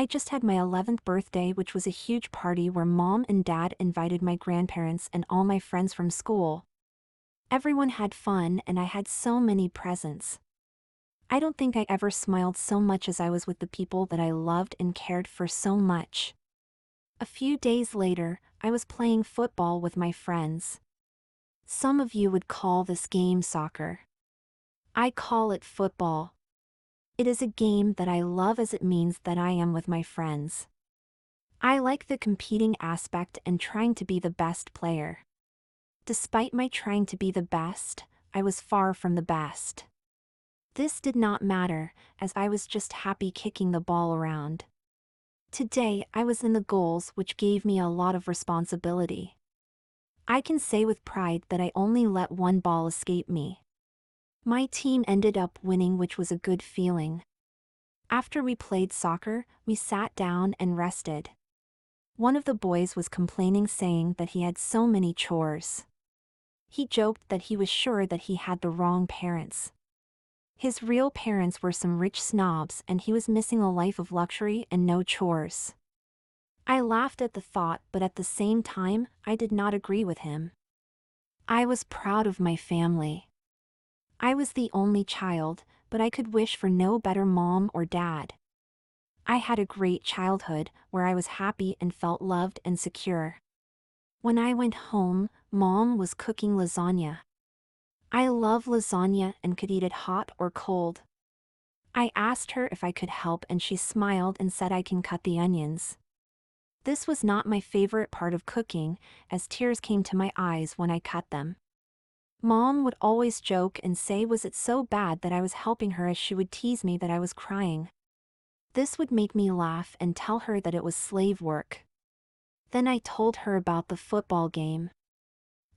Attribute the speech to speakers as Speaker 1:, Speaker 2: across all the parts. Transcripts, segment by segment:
Speaker 1: I just had my 11th birthday, which was a huge party where mom and dad invited my grandparents and all my friends from school. Everyone had fun and I had so many presents. I don't think I ever smiled so much as I was with the people that I loved and cared for so much. A few days later, I was playing football with my friends. Some of you would call this game soccer. I call it football. It is a game that I love as it means that I am with my friends. I like the competing aspect and trying to be the best player. Despite my trying to be the best, I was far from the best. This did not matter, as I was just happy kicking the ball around. Today I was in the goals, which gave me a lot of responsibility. I can say with pride that I only let one ball escape me. My team ended up winning, which was a good feeling. After we played soccer, we sat down and rested. One of the boys was complaining, saying that he had so many chores. He joked that he was sure that he had the wrong parents. His real parents were some rich snobs and he was missing a life of luxury and no chores. I laughed at the thought, but at the same time, I did not agree with him. I was proud of my family. I was the only child, but I could wish for no better mom or dad. I had a great childhood, where I was happy and felt loved and secure. When I went home, Mom was cooking lasagna. I love lasagna and could eat it hot or cold. I asked her if I could help and she smiled and said I can cut the onions. This was not my favorite part of cooking, as tears came to my eyes when I cut them. Mom would always joke and say was it so bad that I was helping her, as she would tease me that I was crying. This would make me laugh and tell her that it was slave work. Then I told her about the football game.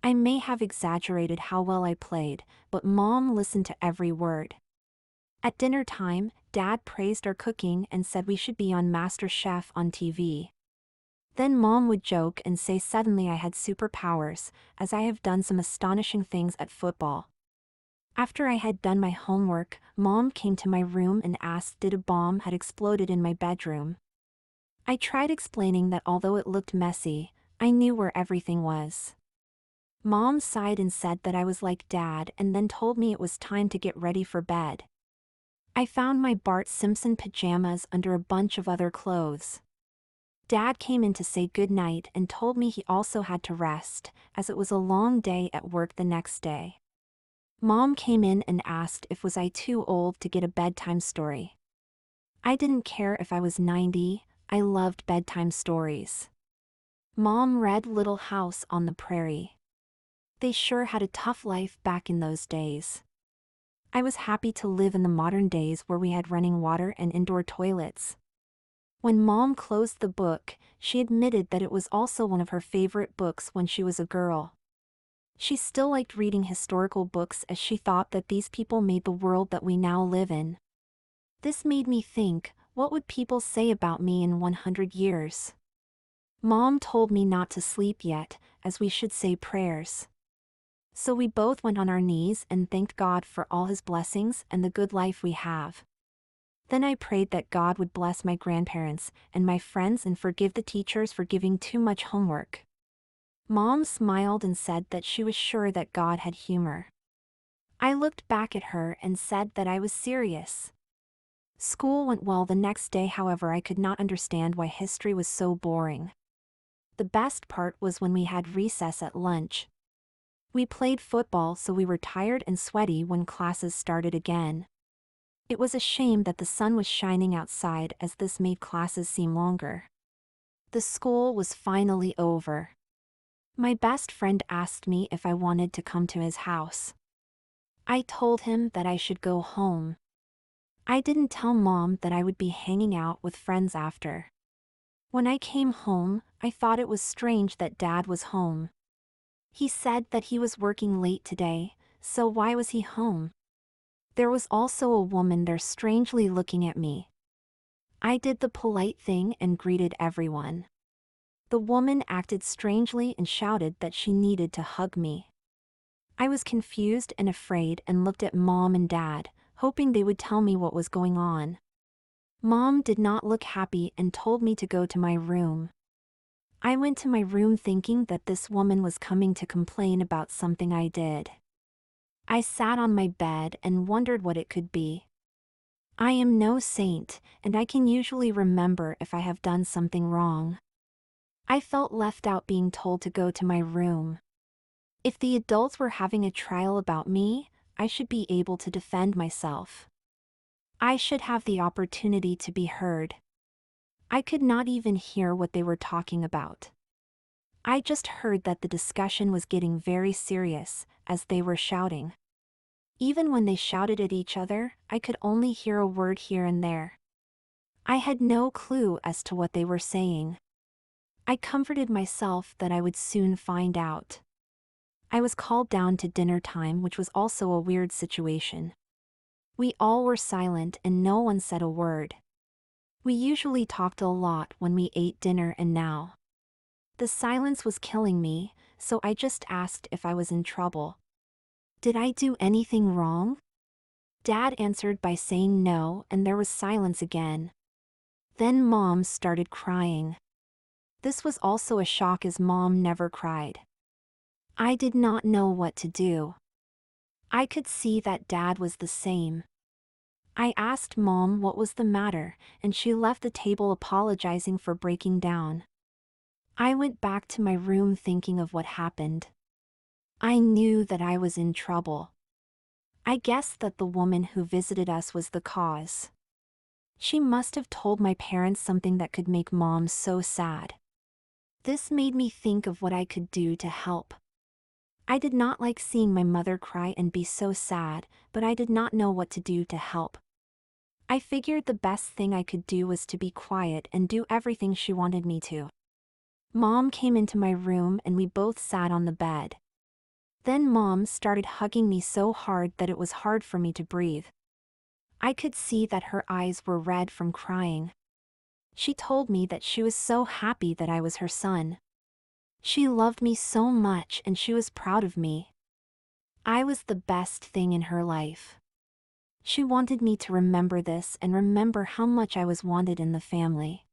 Speaker 1: I may have exaggerated how well I played, but Mom listened to every word. At dinner time, Dad praised our cooking and said we should be on Master Chef on TV. Then Mom would joke and say suddenly I had superpowers, as I have done some astonishing things at football. After I had done my homework, Mom came to my room and asked did a bomb had exploded in my bedroom. I tried explaining that although it looked messy, I knew where everything was. Mom sighed and said that I was like Dad and then told me it was time to get ready for bed. I found my Bart Simpson pajamas under a bunch of other clothes. Dad came in to say goodnight and told me he also had to rest, as it was a long day at work the next day. Mom came in and asked if was I too old to get a bedtime story. I didn't care if I was 90, I loved bedtime stories. Mom read Little House on the Prairie. They sure had a tough life back in those days. I was happy to live in the modern days where we had running water and indoor toilets. When Mom closed the book, she admitted that it was also one of her favorite books when she was a girl. She still liked reading historical books as she thought that these people made the world that we now live in. This made me think, what would people say about me in 100 years? Mom told me not to sleep yet, as we should say prayers. So we both went on our knees and thanked God for all his blessings and the good life we have. Then I prayed that God would bless my grandparents and my friends and forgive the teachers for giving too much homework. Mom smiled and said that she was sure that God had humor. I looked back at her and said that I was serious. School went well the next day, however I could not understand why history was so boring. The best part was when we had recess at lunch. We played football, so we were tired and sweaty when classes started again. It was a shame that the sun was shining outside, as this made classes seem longer. The school was finally over. My best friend asked me if I wanted to come to his house. I told him that I should go home. I didn't tell Mom that I would be hanging out with friends after. When I came home, I thought it was strange that Dad was home. He said that he was working late today, so why was he home? There was also a woman there strangely looking at me. I did the polite thing and greeted everyone. The woman acted strangely and shouted that she needed to hug me. I was confused and afraid and looked at Mom and Dad, hoping they would tell me what was going on. Mom did not look happy and told me to go to my room. I went to my room thinking that this woman was coming to complain about something I did. I sat on my bed and wondered what it could be. I am no saint, and I can usually remember if I have done something wrong. I felt left out being told to go to my room. If the adults were having a trial about me, I should be able to defend myself. I should have the opportunity to be heard. I could not even hear what they were talking about. I just heard that the discussion was getting very serious, as they were shouting. Even when they shouted at each other, I could only hear a word here and there. I had no clue as to what they were saying. I comforted myself that I would soon find out. I was called down to dinner time, which was also a weird situation. We all were silent and no one said a word. We usually talked a lot when we ate dinner, and now the silence was killing me, so I just asked if I was in trouble. Did I do anything wrong? Dad answered by saying no, and there was silence again. Then Mom started crying. This was also a shock, as Mom never cried. I did not know what to do. I could see that Dad was the same. I asked Mom what was the matter, and she left the table apologizing for breaking down. I went back to my room thinking of what happened. I knew that I was in trouble. I guessed that the woman who visited us was the cause. She must have told my parents something that could make Mom so sad. This made me think of what I could do to help. I did not like seeing my mother cry and be so sad, but I did not know what to do to help. I figured the best thing I could do was to be quiet and do everything she wanted me to. Mom came into my room and we both sat on the bed. Then Mom started hugging me so hard that it was hard for me to breathe. I could see that her eyes were red from crying. She told me that she was so happy that I was her son. She loved me so much and she was proud of me. I was the best thing in her life. She wanted me to remember this and remember how much I was wanted in the family.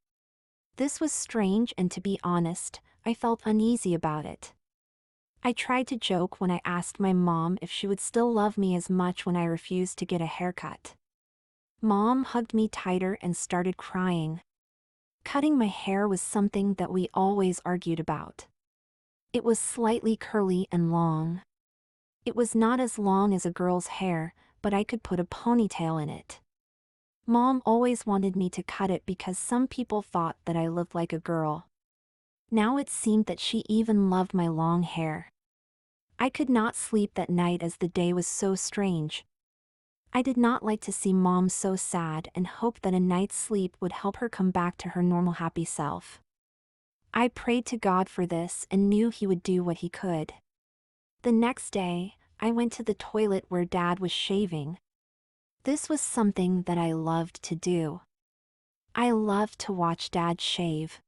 Speaker 1: This was strange, and to be honest, I felt uneasy about it. I tried to joke when I asked my mom if she would still love me as much when I refused to get a haircut. Mom hugged me tighter and started crying. Cutting my hair was something that we always argued about. It was slightly curly and long. It was not as long as a girl's hair, but I could put a ponytail in it. Mom always wanted me to cut it because some people thought that I looked like a girl. Now it seemed that she even loved my long hair. I could not sleep that night as the day was so strange. I did not like to see Mom so sad and hoped that a night's sleep would help her come back to her normal happy self. I prayed to God for this and knew He would do what He could. The next day, I went to the toilet where Dad was shaving. This was something that I loved to do. I loved to watch Dad shave.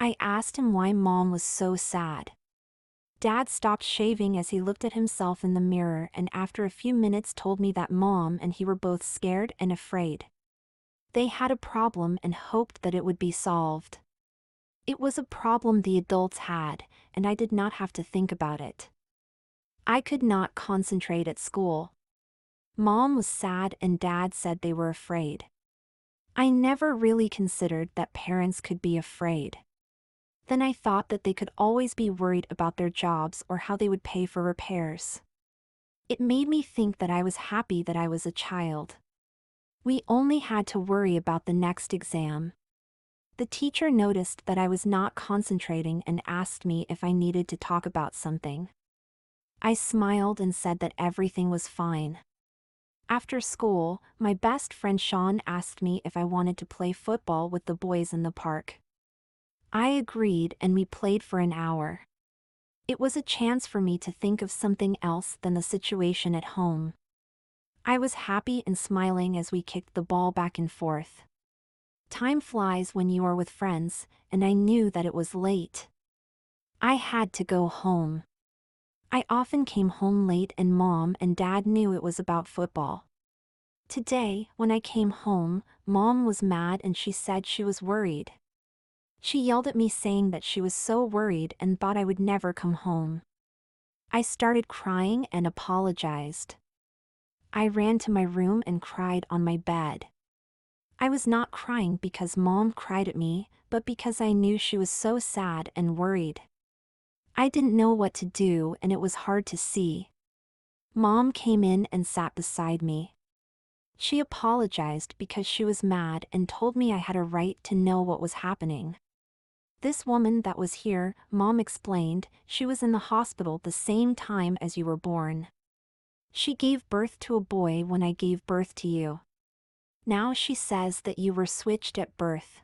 Speaker 1: I asked him why Mom was so sad. Dad stopped shaving as he looked at himself in the mirror, and after a few minutes told me that Mom and he were both scared and afraid. They had a problem and hoped that it would be solved. It was a problem the adults had, and I did not have to think about it. I could not concentrate at school. Mom was sad and Dad said they were afraid. I never really considered that parents could be afraid. Then I thought that they could always be worried about their jobs or how they would pay for repairs. It made me think that I was happy that I was a child. We only had to worry about the next exam. The teacher noticed that I was not concentrating and asked me if I needed to talk about something. I smiled and said that everything was fine. After school, my best friend Sean asked me if I wanted to play football with the boys in the park. I agreed and we played for an hour. It was a chance for me to think of something else than the situation at home. I was happy and smiling as we kicked the ball back and forth. Time flies when you are with friends, and I knew that it was late. I had to go home. I often came home late and Mom and Dad knew it was about football. Today, when I came home, Mom was mad and she said she was worried. She yelled at me saying that she was so worried and thought I would never come home. I started crying and apologized. I ran to my room and cried on my bed. I was not crying because Mom cried at me, but because I knew she was so sad and worried. I didn't know what to do and it was hard to see. Mom came in and sat beside me. She apologized because she was mad and told me I had a right to know what was happening. This woman that was here, Mom explained, she was in the hospital the same time as you were born. She gave birth to a boy when I gave birth to you. Now she says that you were switched at birth.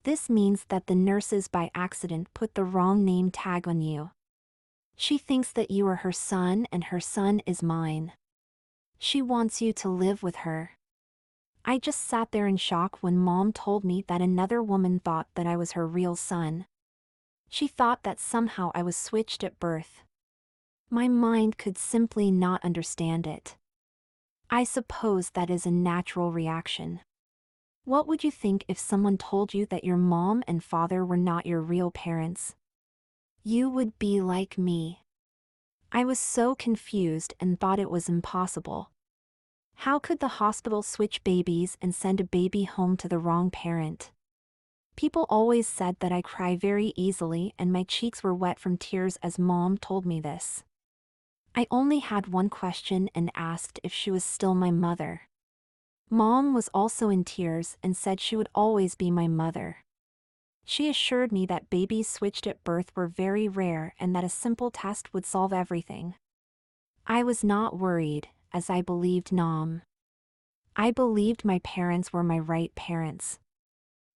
Speaker 1: This means that the nurses by accident put the wrong name tag on you. She thinks that you are her son and her son is mine. She wants you to live with her. I just sat there in shock when Mom told me that another woman thought that I was her real son. She thought that somehow I was switched at birth. My mind could simply not understand it. I suppose that is a natural reaction. What would you think if someone told you that your mom and father were not your real parents? You would be like me. I was so confused and thought it was impossible. How could the hospital switch babies and send a baby home to the wrong parent? People always said that I cry very easily and my cheeks were wet from tears as Mom told me this. I only had one question and asked if she was still my mother. Mom was also in tears and said she would always be my mother. She assured me that babies switched at birth were very rare and that a simple test would solve everything. I was not worried, as I believed Mom. I believed my parents were my right parents.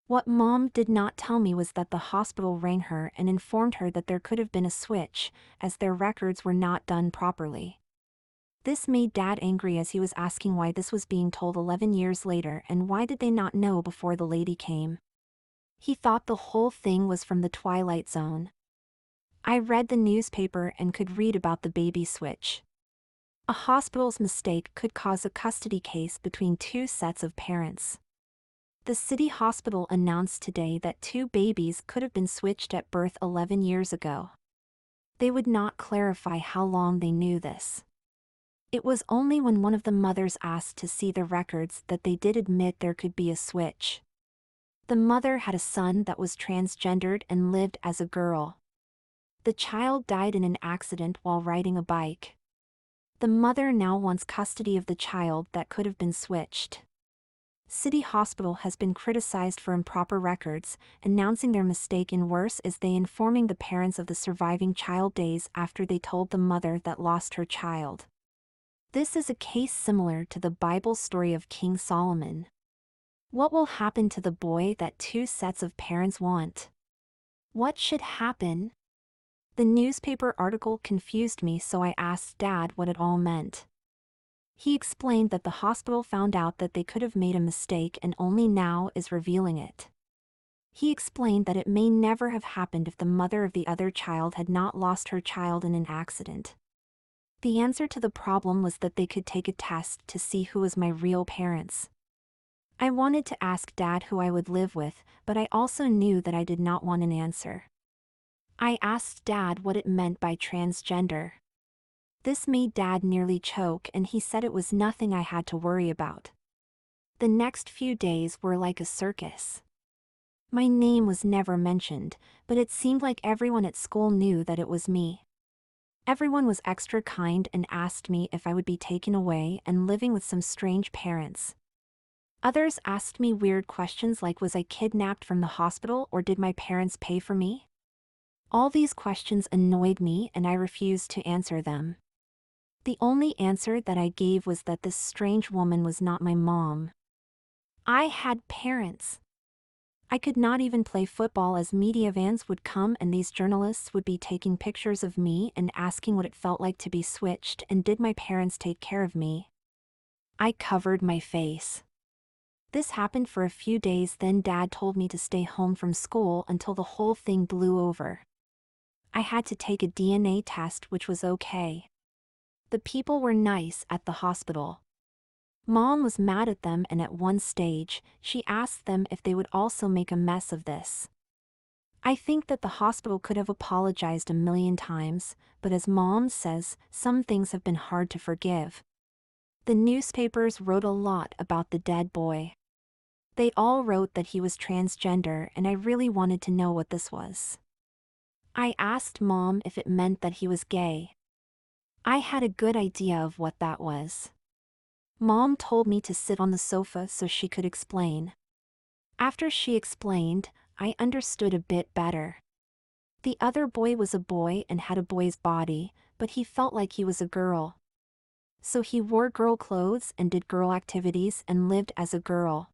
Speaker 1: What Mom did not tell me was that the hospital rang her and informed her that there could have been a switch, as their records were not done properly. This made Dad angry as he was asking why this was being told 11 years later and why did they not know before the lady came. He thought the whole thing was from the Twilight Zone. I read the newspaper and could read about the baby switch. A hospital's mistake could cause a custody case between two sets of parents. The city hospital announced today that two babies could have been switched at birth 11 years ago. They would not clarify how long they knew this. It was only when one of the mothers asked to see the records that they did admit there could be a switch. The mother had a son that was transgendered and lived as a girl. The child died in an accident while riding a bike. The mother now wants custody of the child that could have been switched. City Hospital has been criticized for improper records, announcing their mistake, and worse is they informing the parents of the surviving child days after they told the mother that lost her child. This is a case similar to the Bible story of King Solomon. What will happen to the boy that two sets of parents want? What should happen? The newspaper article confused me, so I asked Dad what it all meant. He explained that the hospital found out that they could have made a mistake and only now is revealing it. He explained that it may never have happened if the mother of the other child had not lost her child in an accident. The answer to the problem was that they could take a test to see who was my real parents. I wanted to ask Dad who I would live with, but I also knew that I did not want an answer. I asked Dad what it meant by transgender. This made Dad nearly choke and he said it was nothing I had to worry about. The next few days were like a circus. My name was never mentioned, but it seemed like everyone at school knew that it was me. Everyone was extra kind and asked me if I would be taken away and living with some strange parents. Others asked me weird questions like, was I kidnapped from the hospital or did my parents pay for me? All these questions annoyed me and I refused to answer them. The only answer that I gave was that this strange woman was not my mom. I had parents. I could not even play football as media vans would come and these journalists would be taking pictures of me and asking what it felt like to be switched and did my parents take care of me. I covered my face. This happened for a few days, then Dad told me to stay home from school until the whole thing blew over. I had to take a DNA test, which was okay. The people were nice at the hospital. Mom was mad at them, and at one stage, she asked them if they would also make a mess of this. I think that the hospital could have apologized a million times, but as Mom says, some things have been hard to forgive. The newspapers wrote a lot about the dead boy. They all wrote that he was transgender, and I really wanted to know what this was. I asked Mom if it meant that he was gay. I had a good idea of what that was. Mom told me to sit on the sofa so she could explain. After she explained, I understood a bit better. The other boy was a boy and had a boy's body, but he felt like he was a girl. So he wore girl clothes and did girl activities and lived as a girl.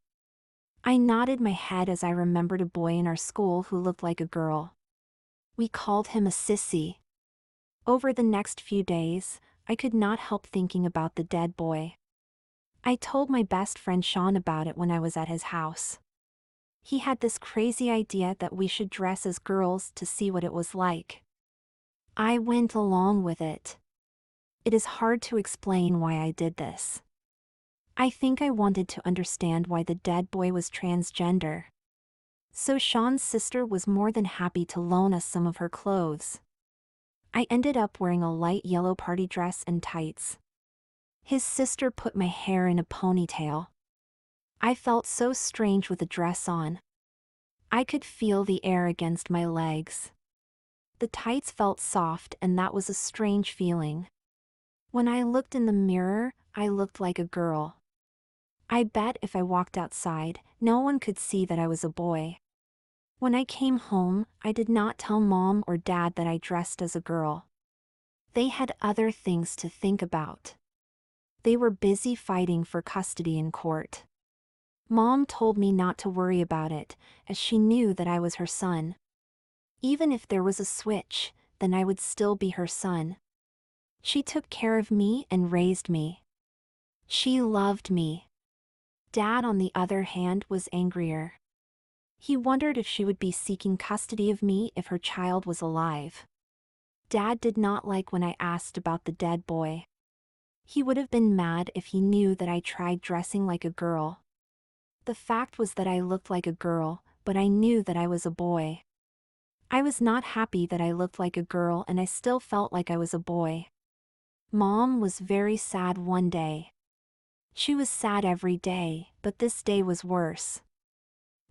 Speaker 1: I nodded my head as I remembered a boy in our school who looked like a girl. We called him a sissy. Over the next few days, I could not help thinking about the dead boy. I told my best friend Sean about it when I was at his house. He had this crazy idea that we should dress as girls to see what it was like. I went along with it. It is hard to explain why I did this. I think I wanted to understand why the dead boy was transgender. So Sean's sister was more than happy to loan us some of her clothes. I ended up wearing a light yellow party dress and tights. His sister put my hair in a ponytail. I felt so strange with the dress on. I could feel the air against my legs. The tights felt soft, and that was a strange feeling. When I looked in the mirror, I looked like a girl. I bet if I walked outside, no one could see that I was a boy. When I came home, I did not tell Mom or Dad that I dressed as a girl. They had other things to think about. They were busy fighting for custody in court. Mom told me not to worry about it, as she knew that I was her son. Even if there was a switch, then I would still be her son. She took care of me and raised me. She loved me. Dad, on the other hand, was angrier. He wondered if she would be seeking custody of me if her child was alive. Dad did not like when I asked about the dead boy. He would have been mad if he knew that I tried dressing like a girl. The fact was that I looked like a girl, but I knew that I was a boy. I was not happy that I looked like a girl, and I still felt like I was a boy. Mom was very sad one day. She was sad every day, but this day was worse.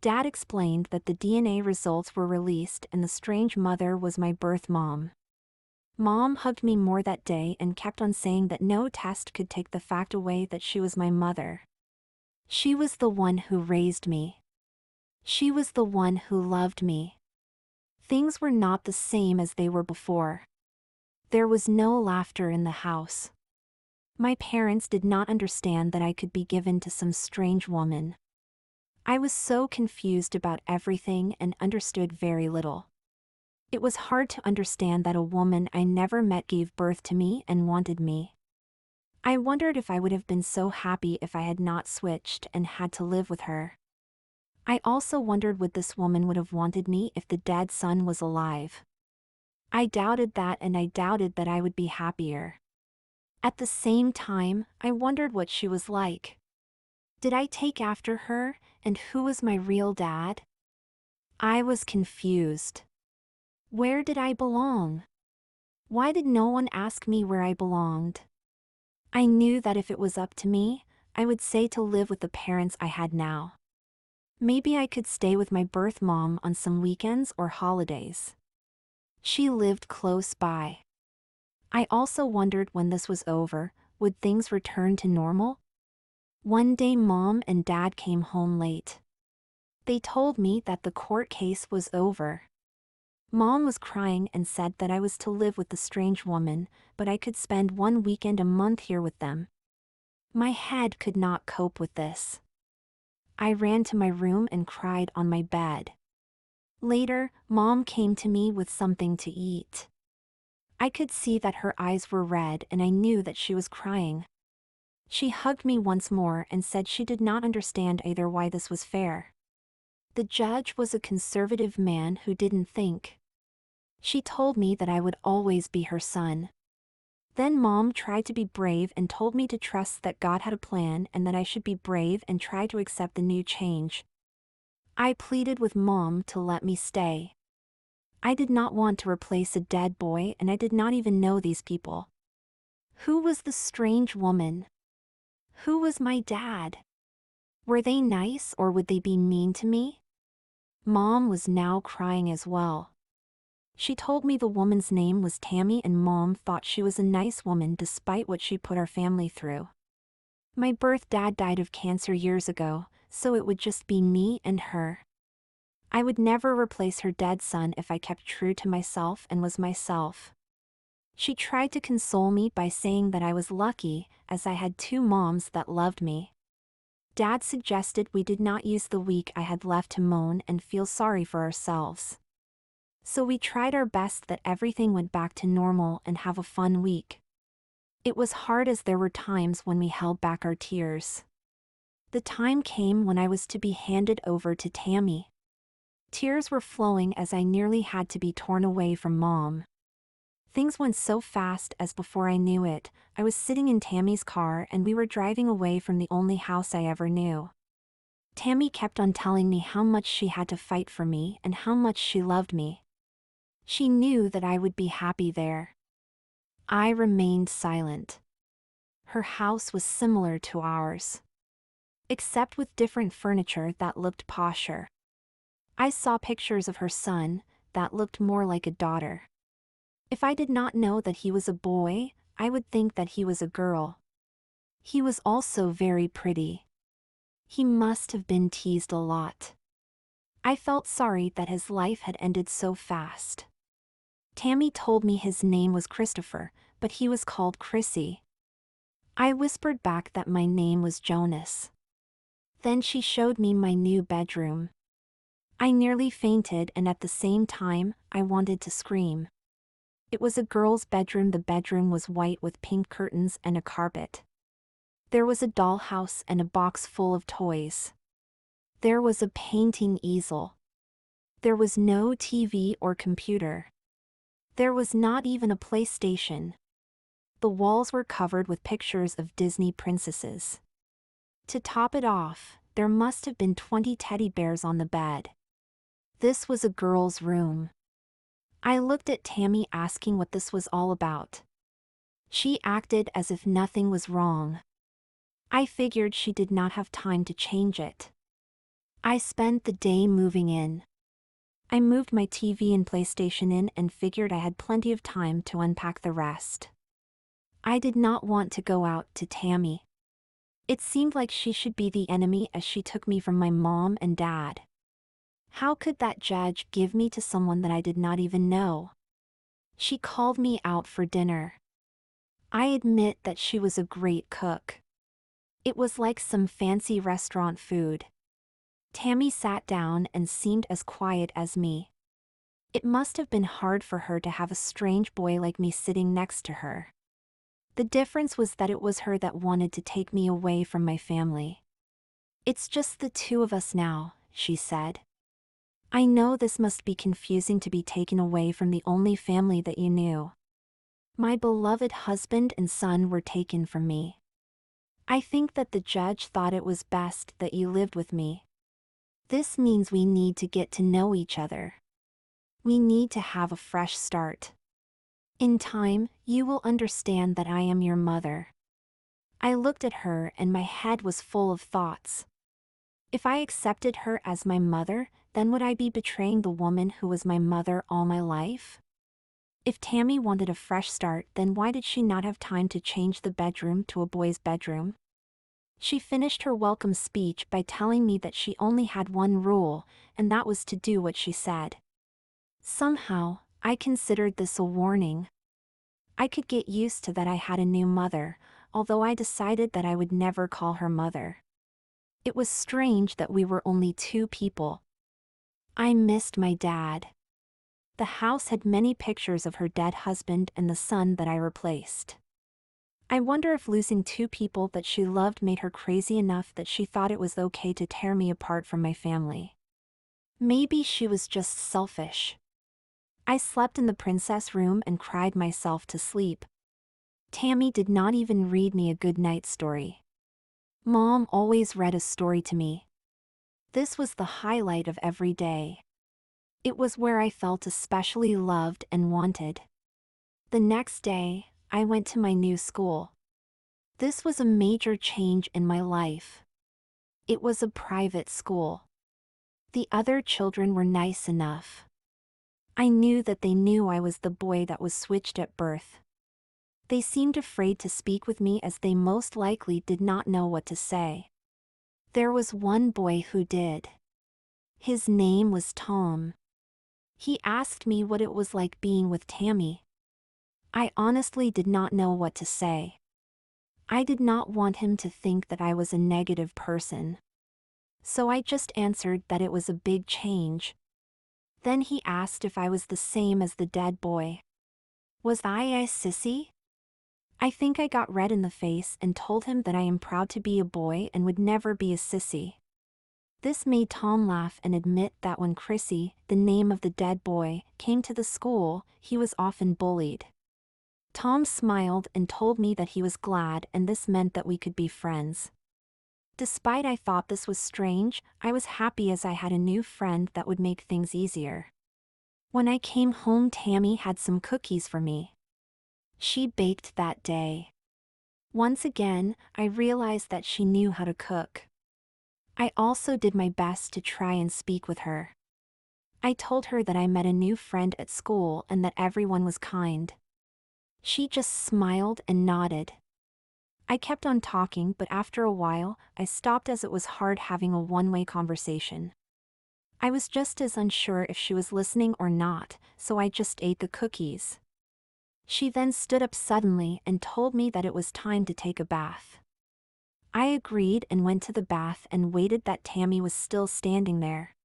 Speaker 1: Dad explained that the DNA results were released and the strange mother was my birth mom. Mom hugged me more that day and kept on saying that no test could take the fact away that she was my mother. She was the one who raised me. She was the one who loved me. Things were not the same as they were before. There was no laughter in the house. My parents did not understand that I could be given to some strange woman. I was so confused about everything and understood very little. It was hard to understand that a woman I never met gave birth to me and wanted me. I wondered if I would have been so happy if I had not switched and had to live with her. I also wondered would this woman would have wanted me if the dead son was alive. I doubted that, and I doubted that I would be happier. At the same time, I wondered what she was like. Did I take after her, and who was my real dad? I was confused. Where did I belong? Why did no one ask me where I belonged? I knew that if it was up to me, I would say to live with the parents I had now. Maybe I could stay with my birth mom on some weekends or holidays. She lived close by. I also wondered when this was over, would things return to normal? One day Mom and Dad came home late. They told me that the court case was over. Mom was crying and said that I was to live with the strange woman, but I could spend one weekend a month here with them. My head could not cope with this. I ran to my room and cried on my bed. Later, Mom came to me with something to eat. I could see that her eyes were red, and I knew that she was crying. She hugged me once more and said she did not understand either why this was fair. The judge was a conservative man who didn't think. She told me that I would always be her son. Then Mom tried to be brave and told me to trust that God had a plan and that I should be brave and try to accept the new change. I pleaded with Mom to let me stay. I did not want to replace a dead boy, and I did not even know these people. Who was the strange woman? Who was my dad? Were they nice or would they be mean to me? Mom was now crying as well. She told me the woman's name was Tammy and Mom thought she was a nice woman despite what she put our family through. My birth dad died of cancer years ago, so it would just be me and her. I would never replace her dead son if I kept true to myself and was myself. She tried to console me by saying that I was lucky, as I had two moms that loved me. Dad suggested we did not use the week I had left to moan and feel sorry for ourselves. So we tried our best that everything went back to normal and have a fun week. It was hard as there were times when we held back our tears. The time came when I was to be handed over to Tammy. Tears were flowing as I nearly had to be torn away from Mom. Things went so fast as before I knew it, I was sitting in Tammy's car and we were driving away from the only house I ever knew. Tammy kept on telling me how much she had to fight for me and how much she loved me. She knew that I would be happy there. I remained silent. Her house was similar to ours, except with different furniture that looked posher. I saw pictures of her son that looked more like a daughter. If I did not know that he was a boy, I would think that he was a girl. He was also very pretty. He must have been teased a lot. I felt sorry that his life had ended so fast. Tammy told me his name was Christopher, but he was called Chrissy. I whispered back that my name was Jonas. Then she showed me my new bedroom. I nearly fainted and at the same time, I wanted to scream. It was a girl's bedroom. The bedroom was white with pink curtains and a carpet. There was a dollhouse and a box full of toys. There was a painting easel. There was no TV or computer. There was not even a PlayStation. The walls were covered with pictures of Disney princesses. To top it off, there must have been 20 teddy bears on the bed. This was a girl's room. I looked at Tammy asking what this was all about. She acted as if nothing was wrong. I figured she did not have time to change it. I spent the day moving in. I moved my TV and PlayStation in and figured I had plenty of time to unpack the rest. I did not want to go out to Tammy. It seemed like she should be the enemy as she took me from my mom and dad. How could that judge give me to someone that I did not even know? She called me out for dinner. I admit that she was a great cook. It was like some fancy restaurant food. Tammy sat down and seemed as quiet as me. It must have been hard for her to have a strange boy like me sitting next to her. The difference was that it was her that wanted to take me away from my family. "It's just the two of us now," she said. "I know this must be confusing to be taken away from the only family that you knew. My beloved husband and son were taken from me. I think that the judge thought it was best that you lived with me. This means we need to get to know each other. We need to have a fresh start. In time, you will understand that I am your mother." I looked at her and my head was full of thoughts. If I accepted her as my mother, then would I be betraying the woman who was my mother all my life? If Tammy wanted a fresh start, then why did she not have time to change the bedroom to a boy's bedroom? She finished her welcome speech by telling me that she only had one rule, and that was to do what she said. Somehow, I considered this a warning. I could get used to that I had a new mother, although I decided that I would never call her mother. It was strange that we were only two people. I missed my dad. The house had many pictures of her dead husband and the son that I replaced. I wonder if losing two people that she loved made her crazy enough that she thought it was okay to tear me apart from my family. Maybe she was just selfish. I slept in the princess room and cried myself to sleep. Tammy did not even read me a good night story. Mom always read a story to me. This was the highlight of every day. It was where I felt especially loved and wanted. The next day, I went to my new school. This was a major change in my life. It was a private school. The other children were nice enough. I knew that they knew I was the boy that was switched at birth. They seemed afraid to speak with me as they most likely did not know what to say. There was one boy who did. His name was Tom. He asked me what it was like being with Tammy. I honestly did not know what to say. I did not want him to think that I was a negative person. So I just answered that it was a big change. Then he asked if I was the same as the dead boy. Was I a sissy? I think I got red in the face and told him that I am proud to be a boy and would never be a sissy. This made Tom laugh and admit that when Chrissy, the name of the dead boy, came to the school, he was often bullied. Tom smiled and told me that he was glad and this meant that we could be friends. Despite I thought this was strange, I was happy as I had a new friend that would make things easier. When I came home, Tammy had some cookies for me. She baked that day. Once again, I realized that she knew how to cook. I also did my best to try and speak with her. I told her that I met a new friend at school and that everyone was kind. She just smiled and nodded. I kept on talking, but after a while, I stopped as it was hard having a one-way conversation. I was just as unsure if she was listening or not, so I just ate the cookies. She then stood up suddenly and told me that it was time to take a bath. I agreed and went to the bath and waited that Tammy was still standing there.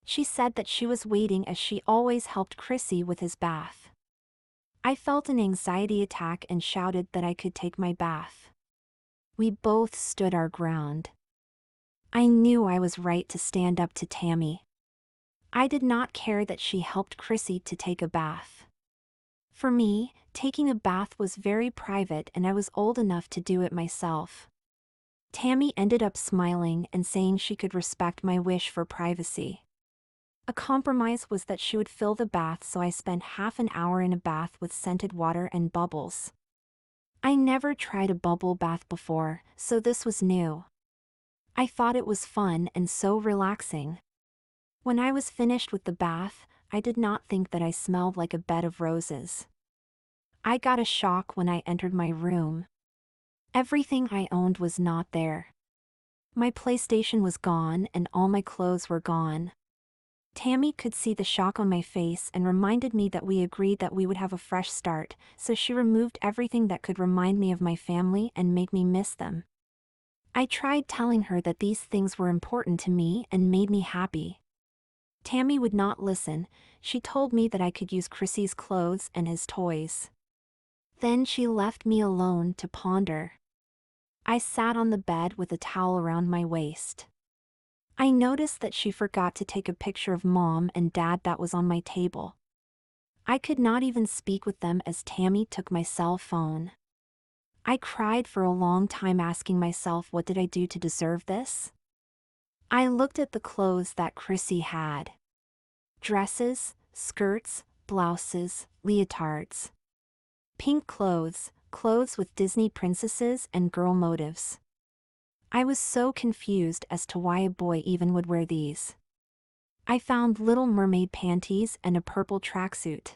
Speaker 1: She said that she was waiting as she always helped Chrissy with his bath. I felt an anxiety attack and shouted that I could take my bath. We both stood our ground. I knew I was right to stand up to Tammy. I did not care that she helped Chrissy to take a bath. For me, taking a bath was very private and I was old enough to do it myself. Tammy ended up smiling and saying she could respect my wish for privacy. A compromise was that she would fill the bath, so I spent half an hour in a bath with scented water and bubbles. I never tried a bubble bath before, so this was new. I thought it was fun and so relaxing. When I was finished with the bath, I did not think that I smelled like a bed of roses. I got a shock when I entered my room. Everything I owned was not there. My PlayStation was gone and all my clothes were gone. Tammy could see the shock on my face and reminded me that we agreed that we would have a fresh start, so she removed everything that could remind me of my family and make me miss them. I tried telling her that these things were important to me and made me happy. Tammy would not listen. She told me that I could use Chrissy's clothes and his toys. Then she left me alone to ponder. I sat on the bed with a towel around my waist. I noticed that she forgot to take a picture of Mom and Dad that was on my table. I could not even speak with them as Tammy took my cell phone. I cried for a long time, asking myself, what did I do to deserve this? I looked at the clothes that Chrissy had. Dresses, skirts, blouses, leotards. Pink clothes, clothes with Disney princesses and girl motifs. I was so confused as to why a boy even would wear these. I found Little Mermaid panties and a purple tracksuit.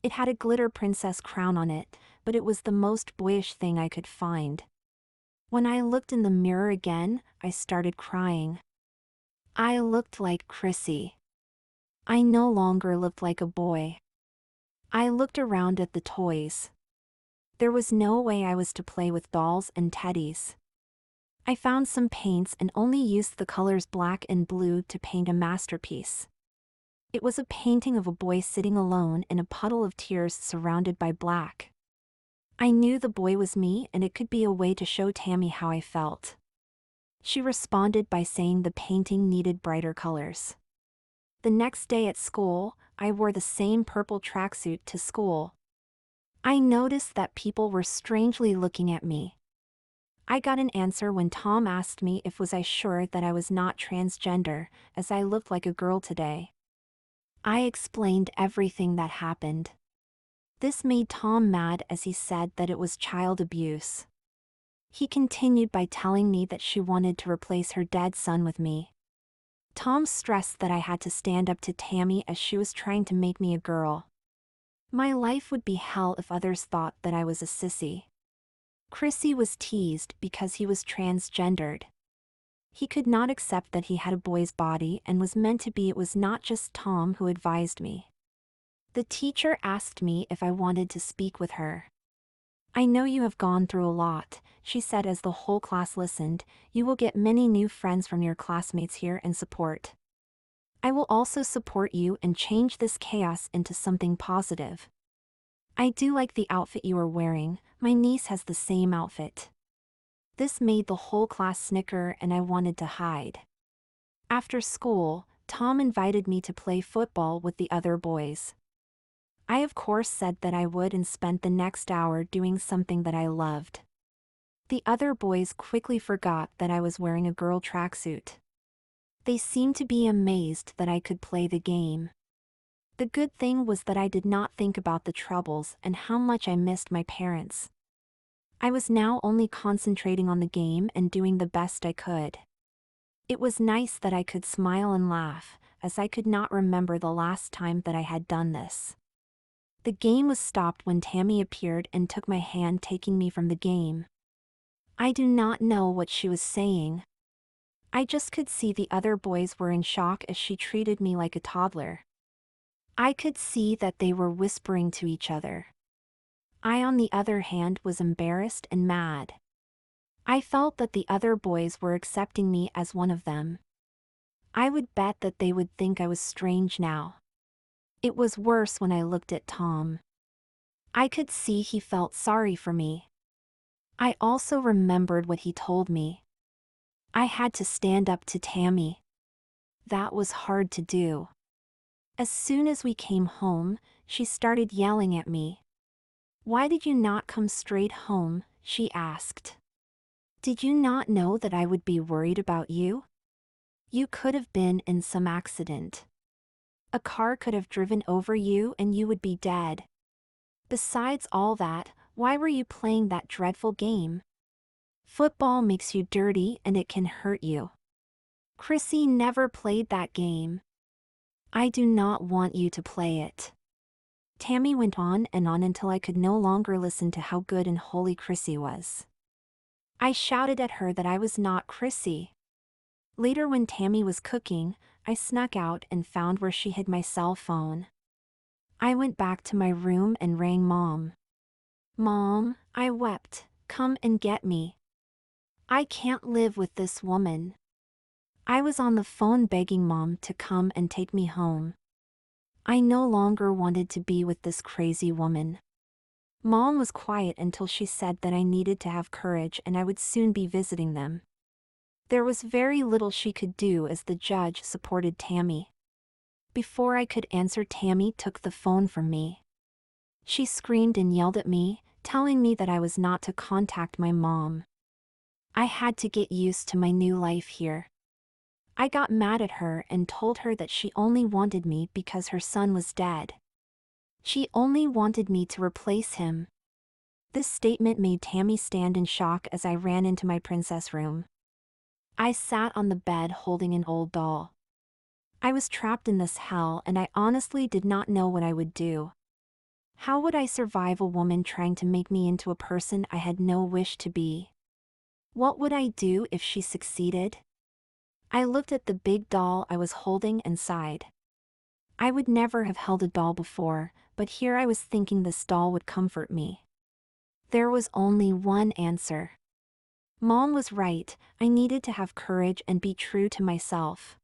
Speaker 1: It had a glitter princess crown on it, but it was the most boyish thing I could find. When I looked in the mirror again, I started crying. I looked like Chrissy. I no longer looked like a boy. I looked around at the toys. There was no way I was to play with dolls and teddies. I found some paints and only used the colors black and blue to paint a masterpiece. It was a painting of a boy sitting alone in a puddle of tears surrounded by black. I knew the boy was me and it could be a way to show Tammy how I felt. She responded by saying the painting needed brighter colors. The next day at school, I wore the same purple tracksuit to school. I noticed that people were strangely looking at me. I got an answer when Tom asked me if was I sure that I was not transgender, as I looked like a girl today. I explained everything that happened. This made Tom mad as he said that it was child abuse. He continued by telling me that she wanted to replace her dead son with me. Tom stressed that I had to stand up to Tammy as she was trying to make me a girl. My life would be hell if others thought that I was a sissy. Chrissy was teased because he was transgendered. He could not accept that he had a boy's body and was meant to be. It was not just Tom who advised me. The teacher asked me if I wanted to speak with her. I know you have gone through a lot, she said as the whole class listened. You will get many new friends from your classmates here and support. I will also support you and change this chaos into something positive. I do like the outfit you are wearing. My niece has the same outfit. This made the whole class snicker and I wanted to hide. After school, Tom invited me to play football with the other boys. I of course said that I would and spent the next hour doing something that I loved. The other boys quickly forgot that I was wearing a girl tracksuit. They seemed to be amazed that I could play the game. The good thing was that I did not think about the troubles and how much I missed my parents. I was now only concentrating on the game and doing the best I could. It was nice that I could smile and laugh, as I could not remember the last time that I had done this. The game was stopped when Tammy appeared and took my hand, taking me from the game. I do not know what she was saying. I just could see the other boys were in shock as she treated me like a toddler. I could see that they were whispering to each other. I, on the other hand, was embarrassed and mad. I felt that the other boys were accepting me as one of them. I would bet that they would think I was strange now. It was worse when I looked at Tom. I could see he felt sorry for me. I also remembered what he told me. I had to stand up to Tammy. That was hard to do. As soon as we came home, she started yelling at me. "Why did you not come straight home?" she asked. "Did you not know that I would be worried about you? You could have been in some accident. A car could have driven over you and you would be dead. Besides all that, why were you playing that dreadful game? Football makes you dirty and it can hurt you. Chrissy never played that game. I do not want you to play it." Tammy went on and on until I could no longer listen to how good and holy Chrissy was. I shouted at her that I was not Chrissy. Later, when Tammy was cooking, I snuck out and found where she hid my cell phone. I went back to my room and rang Mom. "Mom," I wept, "come and get me. I can't live with this woman." I was on the phone begging Mom to come and take me home. I no longer wanted to be with this crazy woman. Mom was quiet until she said that I needed to have courage and I would soon be visiting them. There was very little she could do as the judge supported Tammy. Before I could answer, Tammy took the phone from me. She screamed and yelled at me, telling me that I was not to contact my mom. I had to get used to my new life here. I got mad at her and told her that she only wanted me because her son was dead. She only wanted me to replace him. This statement made Tammy stand in shock as I ran into my princess room. I sat on the bed holding an old doll. I was trapped in this hell and I honestly did not know what I would do. How would I survive a woman trying to make me into a person I had no wish to be? What would I do if she succeeded? I looked at the big doll I was holding and sighed. I would never have held a doll before, but here I was thinking this doll would comfort me. There was only one answer. Mom was right, I needed to have courage and be true to myself.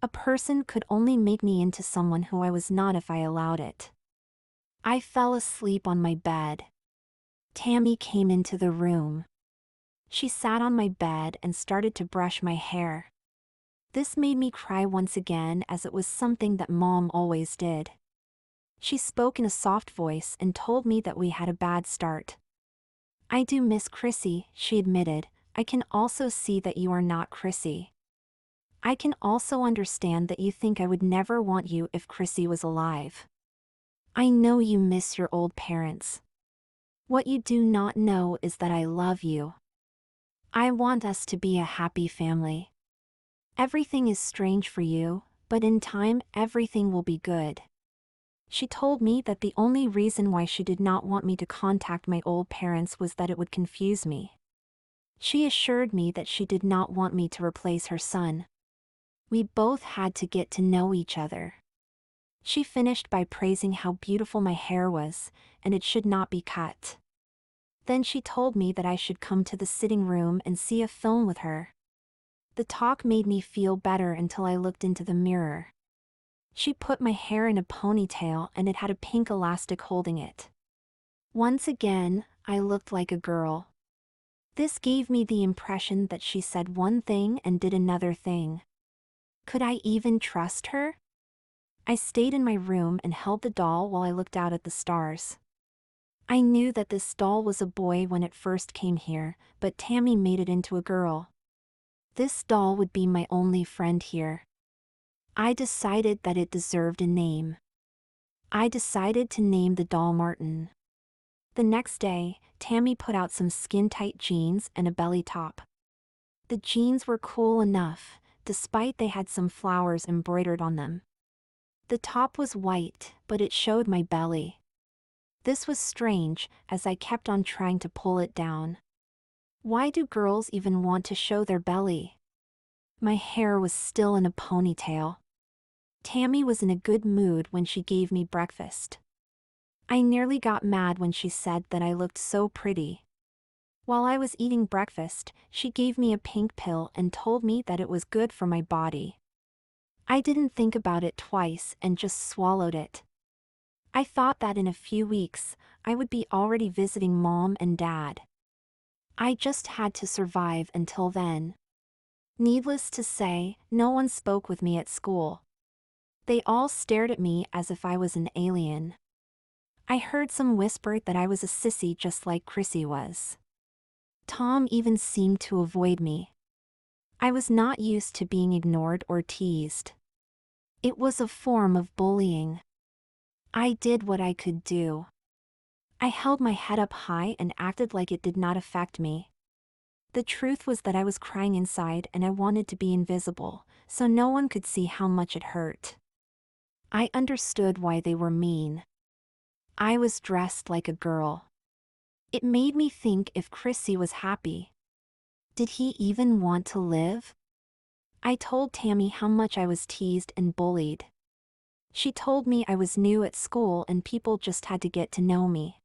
Speaker 1: A person could only make me into someone who I was not if I allowed it. I fell asleep on my bed. Tammy came into the room. She sat on my bed and started to brush my hair. This made me cry once again, as it was something that Mom always did. She spoke in a soft voice and told me that we had a bad start. I do miss Chrissy, she admitted. I can also see that you are not Chrissy. I can also understand that you think I would never want you if Chrissy was alive. I know you miss your old parents. What you do not know is that I love you. I want us to be a happy family. Everything is strange for you, but in time everything will be good. She told me that the only reason why she did not want me to contact my old parents was that it would confuse me. She assured me that she did not want me to replace her son. We both had to get to know each other. She finished by praising how beautiful my hair was, and it should not be cut. Then she told me that I should come to the sitting room and see a film with her. The talk made me feel better until I looked into the mirror. She put my hair in a ponytail and it had a pink elastic holding it. Once again, I looked like a girl. This gave me the impression that she said one thing and did another thing. Could I even trust her? I stayed in my room and held the doll while I looked out at the stars. I knew that this doll was a boy when it first came here, but Tammy made it into a girl. This doll would be my only friend here. I decided that it deserved a name. I decided to name the doll Martin. The next day, Tammy put out some skin-tight jeans and a belly top. The jeans were cool enough, despite they had some flowers embroidered on them. The top was white, but it showed my belly. This was strange, as I kept on trying to pull it down. Why do girls even want to show their belly? My hair was still in a ponytail. Tammy was in a good mood when she gave me breakfast. I nearly got mad when she said that I looked so pretty. While I was eating breakfast, she gave me a pink pill and told me that it was good for my body. I didn't think about it twice and just swallowed it. I thought that in a few weeks, I would be already visiting Mom and Dad. I just had to survive until then. Needless to say, no one spoke with me at school. They all stared at me as if I was an alien. I heard some whisper that I was a sissy just like Chrissy was. Tom even seemed to avoid me. I was not used to being ignored or teased. It was a form of bullying. I did what I could do. I held my head up high and acted like it did not affect me. The truth was that I was crying inside and I wanted to be invisible, so no one could see how much it hurt. I understood why they were mean. I was dressed like a girl. It made me think if Chrissy was happy. Did he even want to live? I told Tammy how much I was teased and bullied. She told me I was new at school and people just had to get to know me.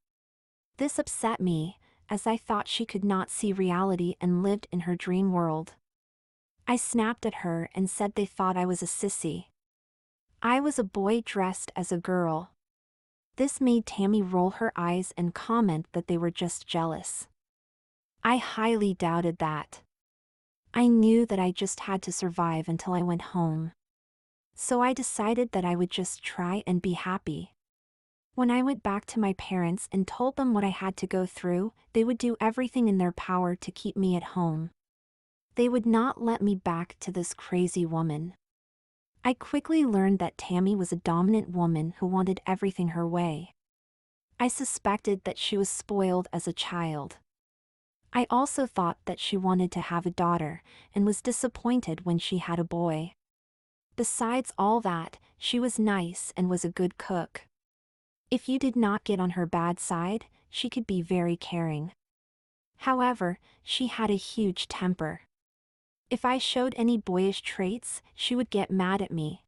Speaker 1: This upset me, as I thought she could not see reality and lived in her dream world. I snapped at her and said they thought I was a sissy. I was a boy dressed as a girl. This made Tammy roll her eyes and comment that they were just jealous. I highly doubted that. I knew that I just had to survive until I went home. So I decided that I would just try and be happy. When I went back to my parents and told them what I had to go through, they would do everything in their power to keep me at home. They would not let me back to this crazy woman. I quickly learned that Tammy was a dominant woman who wanted everything her way. I suspected that she was spoiled as a child. I also thought that she wanted to have a daughter, and was disappointed when she had a boy. Besides all that, she was nice and was a good cook. If you did not get on her bad side, she could be very caring. However, she had a huge temper. If I showed any boyish traits, she would get mad at me.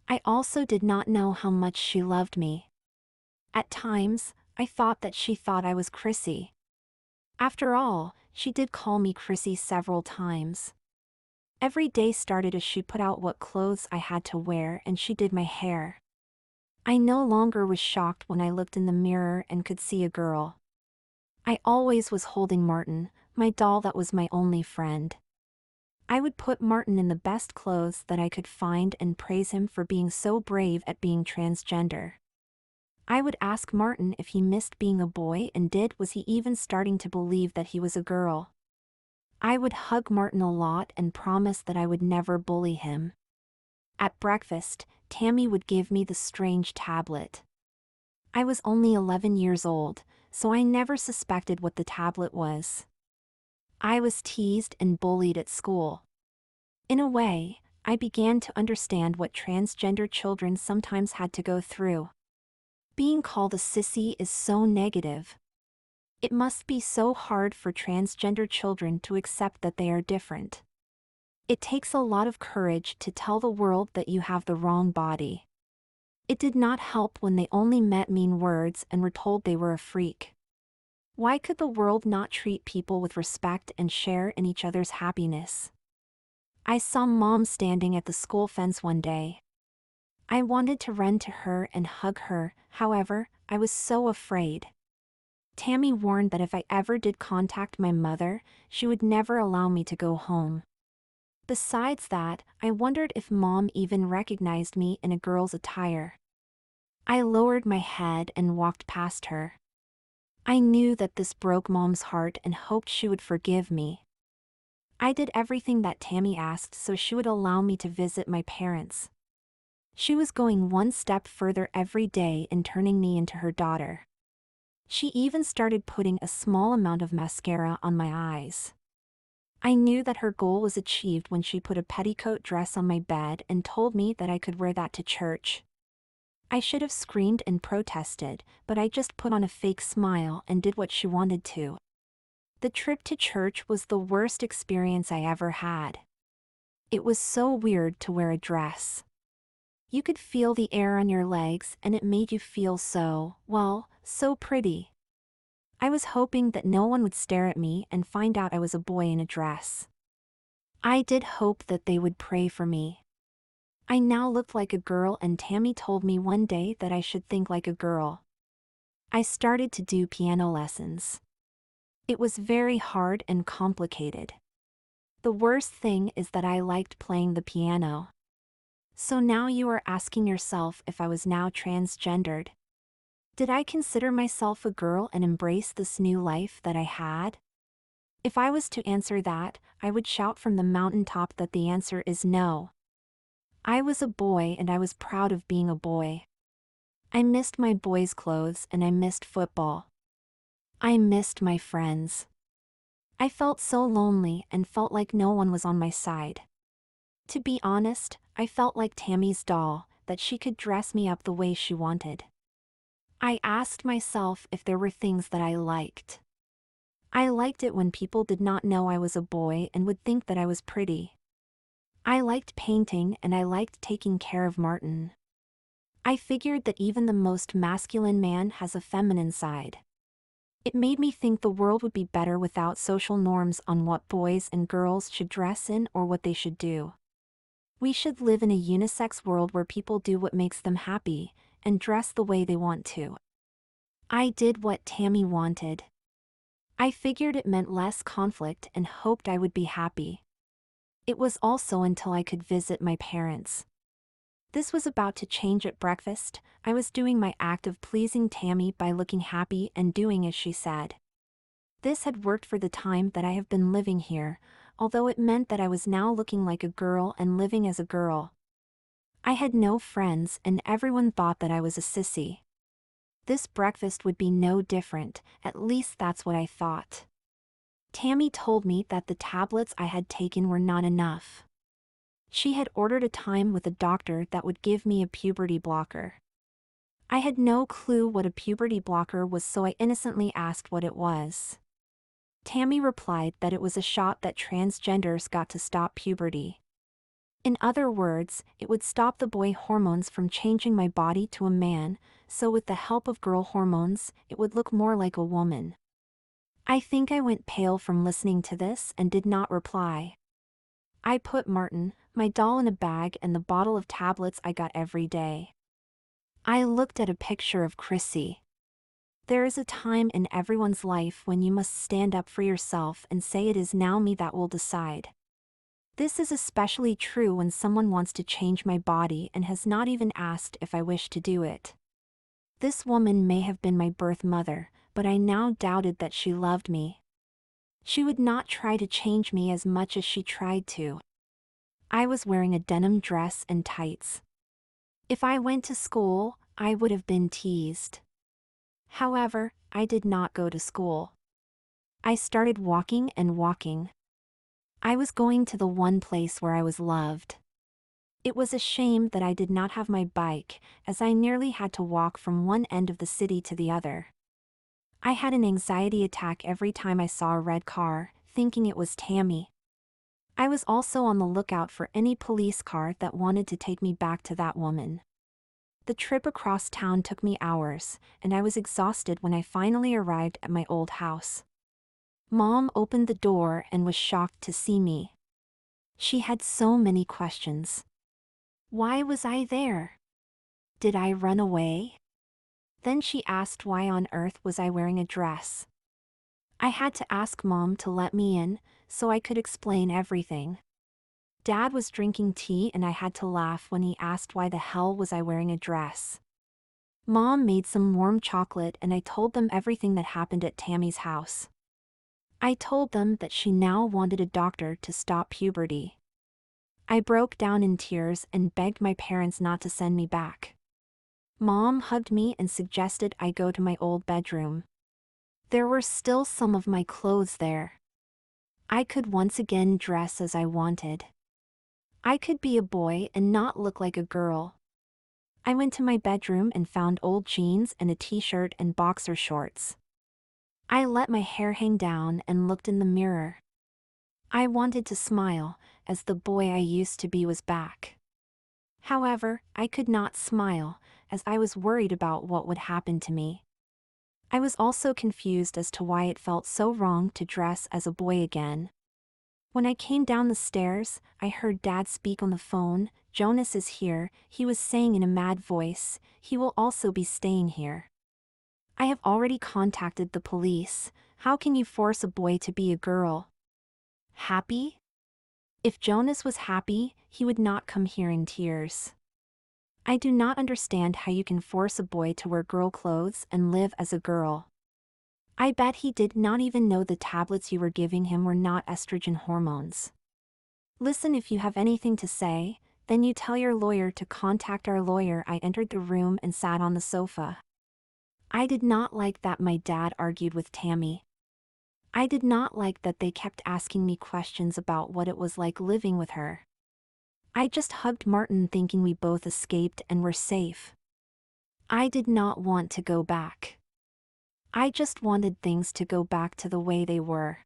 Speaker 1: I also did not know how much she loved me. At times, I thought that she thought I was Chrissy. After all, she did call me Chrissy several times. Every day started as she put out what clothes I had to wear and she did my hair. I no longer was shocked when I looked in the mirror and could see a girl. I always was holding Martin, my doll that was my only friend. I would put Martin in the best clothes that I could find and praise him for being so brave at being transgender. I would ask Martin if he missed being a boy and was he even starting to believe that he was a girl. I would hug Martin a lot and promise that I would never bully him. At breakfast, Tammy would give me the strange tablet. I was only 11 years old, so I never suspected what the tablet was. I was teased and bullied at school. In a way, I began to understand what transgender children sometimes had to go through. Being called a sissy is so negative. It must be so hard for transgender children to accept that they are different. It takes a lot of courage to tell the world that you have the wrong body. It did not help when they only met mean words and were told they were a freak. Why could the world not treat people with respect and share in each other's happiness? I saw Mom standing at the school fence one day. I wanted to run to her and hug her, however, I was so afraid. Tammy warned that if I ever did contact my mother, she would never allow me to go home. Besides that, I wondered if Mom even recognized me in a girl's attire. I lowered my head and walked past her. I knew that this broke Mom's heart and hoped she would forgive me. I did everything that Tammy asked so she would allow me to visit my parents. She was going one step further every day and turning me into her daughter. She even started putting a small amount of mascara on my eyes. I knew that her goal was achieved when she put a petticoat dress on my bed and told me that I could wear that to church. I should have screamed and protested, but I just put on a fake smile and did what she wanted to. The trip to church was the worst experience I ever had. It was so weird to wear a dress. You could feel the air on your legs and it made you feel so, well, so pretty. I was hoping that no one would stare at me and find out I was a boy in a dress. I did hope that they would pray for me. I now looked like a girl and Tammy told me one day that I should think like a girl. I started to do piano lessons. It was very hard and complicated. The worst thing is that I liked playing the piano. So now you are asking yourself if I was now transgendered. Did I consider myself a girl and embrace this new life that I had? If I was to answer that, I would shout from the mountaintop that the answer is no. I was a boy and I was proud of being a boy. I missed my boys' clothes and I missed football. I missed my friends. I felt so lonely and felt like no one was on my side. To be honest, I felt like Tammy's doll, that she could dress me up the way she wanted. I asked myself if there were things that I liked. I liked it when people did not know I was a boy and would think that I was pretty. I liked painting and I liked taking care of Martin. I figured that even the most masculine man has a feminine side. It made me think the world would be better without social norms on what boys and girls should dress in or what they should do. We should live in a unisex world where people do what makes them happy, and dress the way they want to. I did what Tammy wanted. I figured it meant less conflict and hoped I would be happy. It was also until I could visit my parents. This was about to change at breakfast. I was doing my act of pleasing Tammy by looking happy and doing as she said. This had worked for the time that I have been living here, although it meant that I was now looking like a girl and living as a girl. I had no friends and everyone thought that I was a sissy. This breakfast would be no different, at least that's what I thought. Tammy told me that the tablets I had taken were not enough. She had ordered a time with a doctor that would give me a puberty blocker. I had no clue what a puberty blocker was, so I innocently asked what it was. Tammy replied that it was a shot that transgenders got to stop puberty. In other words, it would stop the boy hormones from changing my body to a man, so with the help of girl hormones, it would look more like a woman. I think I went pale from listening to this and did not reply. I put Martin, my doll, in a bag and the bottle of tablets I got every day. I looked at a picture of Chrissy. There is a time in everyone's life when you must stand up for yourself and say it is now me that will decide. This is especially true when someone wants to change my body and has not even asked if I wish to do it. This woman may have been my birth mother, but I now doubted that she loved me. She would not try to change me as much as she tried to. I was wearing a denim dress and tights. If I went to school, I would have been teased. However, I did not go to school. I started walking and walking. I was going to the one place where I was loved. It was a shame that I did not have my bike, as I nearly had to walk from one end of the city to the other. I had an anxiety attack every time I saw a red car, thinking it was Tammy. I was also on the lookout for any police car that wanted to take me back to that woman. The trip across town took me hours, and I was exhausted when I finally arrived at my old house. Mom opened the door and was shocked to see me. She had so many questions. Why was I there? Did I run away? Then she asked why on earth was I wearing a dress. I had to ask Mom to let me in, so I could explain everything. Dad was drinking tea and I had to laugh when he asked why the hell was I wearing a dress. Mom made some warm chocolate and I told them everything that happened at Tammy's house. I told them that she now wanted a doctor to stop puberty. I broke down in tears and begged my parents not to send me back. Mom hugged me and suggested I go to my old bedroom. There were still some of my clothes there. I could once again dress as I wanted. I could be a boy and not look like a girl. I went to my bedroom and found old jeans and a t-shirt and boxer shorts. I let my hair hang down and looked in the mirror. I wanted to smile, as the boy I used to be was back. However, I could not smile, as I was worried about what would happen to me. I was also confused as to why it felt so wrong to dress as a boy again. When I came down the stairs, I heard Dad speak on the phone. "Jonas is here," he was saying in a mad voice. "He will also be staying here. I have already contacted the police. How can you force a boy to be a girl?" Happy? If Jonas was happy, he would not come here in tears. I do not understand how you can force a boy to wear girl clothes and live as a girl. I bet he did not even know the tablets you were giving him were not estrogen hormones. Listen, if you have anything to say, then you tell your lawyer to contact our lawyer. I entered the room and sat on the sofa. I did not like that my dad argued with Tammy. I did not like that they kept asking me questions about what it was like living with her. I just hugged Martin thinking we both escaped and were safe. I did not want to go back. I just wanted things to go back to the way they were.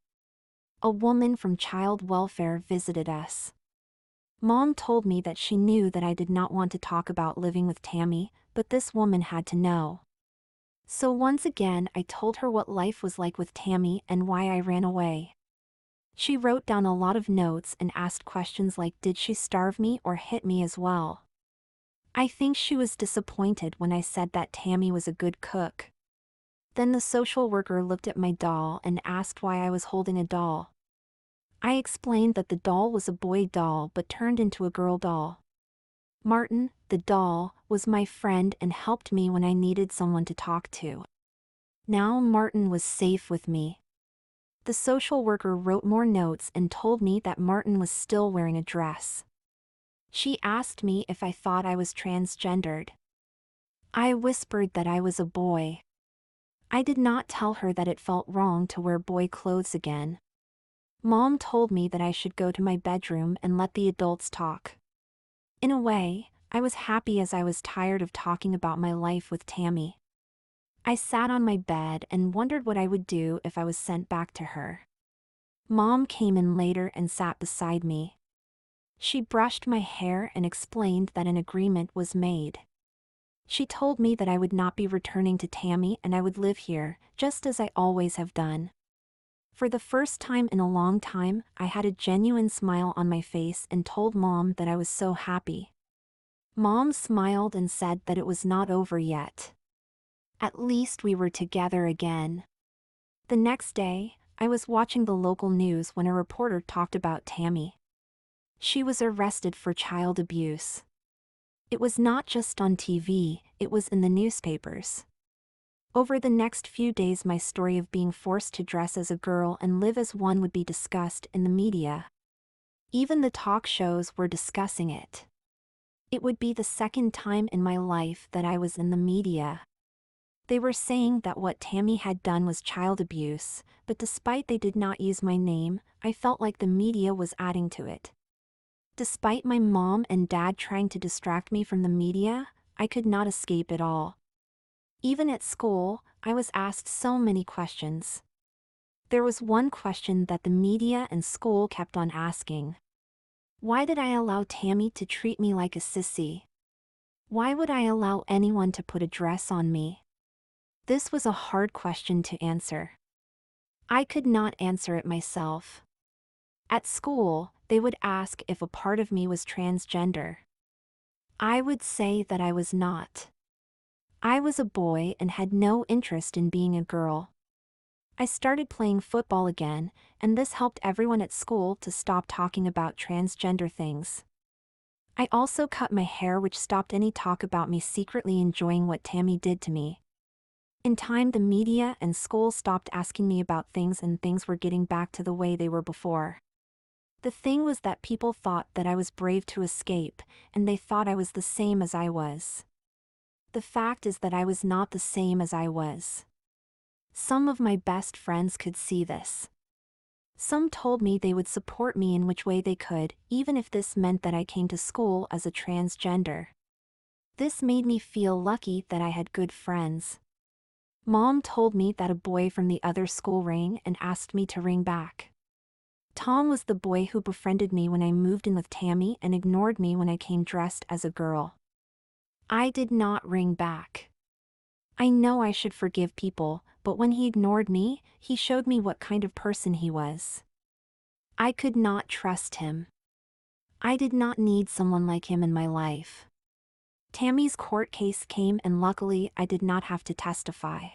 Speaker 1: A woman from child welfare visited us. Mom told me that she knew that I did not want to talk about living with Tammy, but this woman had to know. So once again I told her what life was like with Tammy and why I ran away. She wrote down a lot of notes and asked questions like, did she starve me or hit me as well? I think she was disappointed when I said that Tammy was a good cook. Then the social worker looked at my doll and asked why I was holding a doll. I explained that the doll was a boy doll but turned into a girl doll. Martin, the doll, was my friend and helped me when I needed someone to talk to. Now Martin was safe with me. The social worker wrote more notes and told me that Martin was still wearing a dress. She asked me if I thought I was transgendered. I whispered that I was a boy. I did not tell her that it felt wrong to wear boy clothes again. Mom told me that I should go to my bedroom and let the adults talk. In a way, I was happy as I was tired of talking about my life with Tammy. I sat on my bed and wondered what I would do if I was sent back to her. Mom came in later and sat beside me. She brushed my hair and explained that an agreement was made. She told me that I would not be returning to Tammy and I would live here, just as I always have done. For the first time in a long time, I had a genuine smile on my face and told Mom that I was so happy. Mom smiled and said that it was not over yet. At least we were together again. The next day, I was watching the local news when a reporter talked about Tammy. She was arrested for child abuse. It was not just on TV, it was in the newspapers. Over the next few days, my story of being forced to dress as a girl and live as one would be discussed in the media. Even the talk shows were discussing it. It would be the second time in my life that I was in the media. They were saying that what Tammy had done was child abuse, but despite they did not use my name, I felt like the media was adding to it. Despite my mom and dad trying to distract me from the media, I could not escape it all. Even at school, I was asked so many questions. There was one question that the media and school kept on asking. Why did I allow Tammy to treat me like a sissy? Why would I allow anyone to put a dress on me? This was a hard question to answer. I could not answer it myself. At school, they would ask if a part of me was transgender. I would say that I was not. I was a boy and had no interest in being a girl. I started playing football again, and this helped everyone at school to stop talking about transgender things. I also cut my hair, which stopped any talk about me secretly enjoying what Tammy did to me. In time, the media and school stopped asking me about things, and things were getting back to the way they were before. The thing was that people thought that I was brave to escape, and they thought I was the same as I was. The fact is that I was not the same as I was. Some of my best friends could see this. Some told me they would support me in which way they could, even if this meant that I came to school as a transgender. This made me feel lucky that I had good friends. Mom told me that a boy from the other school rang and asked me to ring back. Tom was the boy who befriended me when I moved in with Tammy and ignored me when I came dressed as a girl. I did not ring back. I know I should forgive people, but when he ignored me, he showed me what kind of person he was. I could not trust him. I did not need someone like him in my life. Tammy's court case came, and luckily I did not have to testify.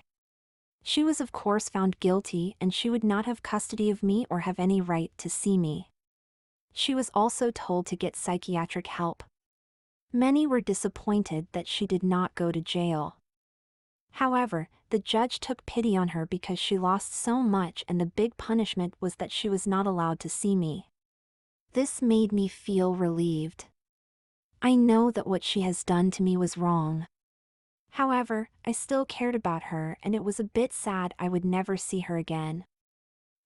Speaker 1: She was of course found guilty, and she would not have custody of me or have any right to see me. She was also told to get psychiatric help. Many were disappointed that she did not go to jail. However, the judge took pity on her because she lost so much, and the big punishment was that she was not allowed to see me. This made me feel relieved. I know that what she has done to me was wrong. However, I still cared about her, and it was a bit sad I would never see her again.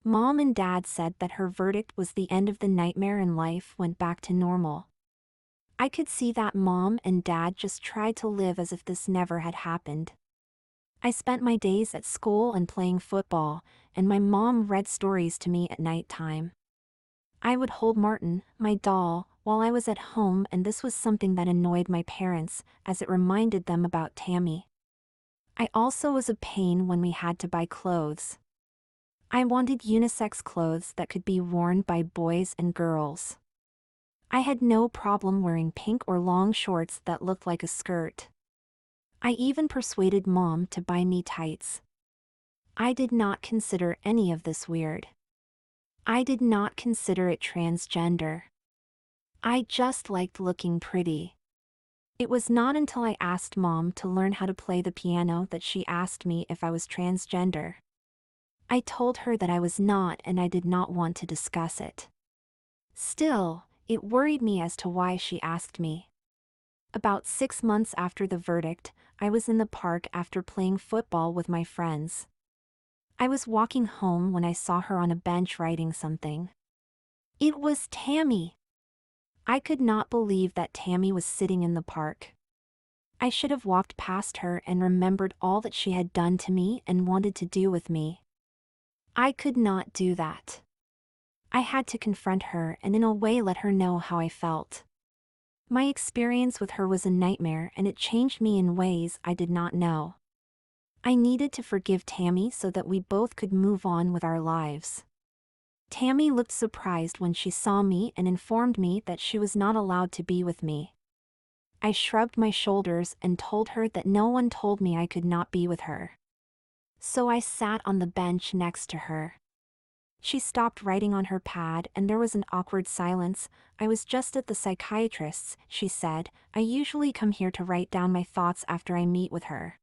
Speaker 1: Mom and Dad said that her verdict was the end of the nightmare and life went back to normal. I could see that Mom and Dad just tried to live as if this never had happened. I spent my days at school and playing football, and my mom read stories to me at night time. I would hold Martin, my doll, while I was at home, and this was something that annoyed my parents, as it reminded them about Tammy. I also was a pain when we had to buy clothes. I wanted unisex clothes that could be worn by boys and girls. I had no problem wearing pink or long shorts that looked like a skirt. I even persuaded Mom to buy me tights. I did not consider any of this weird. I did not consider it transgender. I just liked looking pretty. It was not until I asked Mom to learn how to play the piano that she asked me if I was transgender. I told her that I was not, and I did not want to discuss it. Still, it worried me as to why she asked me. About 6 months after the verdict, I was in the park after playing football with my friends. I was walking home when I saw her on a bench writing something. It was Tammy. I could not believe that Tammy was sitting in the park. I should have walked past her and remembered all that she had done to me and wanted to do with me. I could not do that. I had to confront her and in a way let her know how I felt. My experience with her was a nightmare, and it changed me in ways I did not know. I needed to forgive Tammy so that we both could move on with our lives. Tammy looked surprised when she saw me and informed me that she was not allowed to be with me. I shrugged my shoulders and told her that no one told me I could not be with her. So I sat on the bench next to her. She stopped writing on her pad and there was an awkward silence. I was just at the psychiatrist's, she said. I usually come here to write down my thoughts after I meet with her.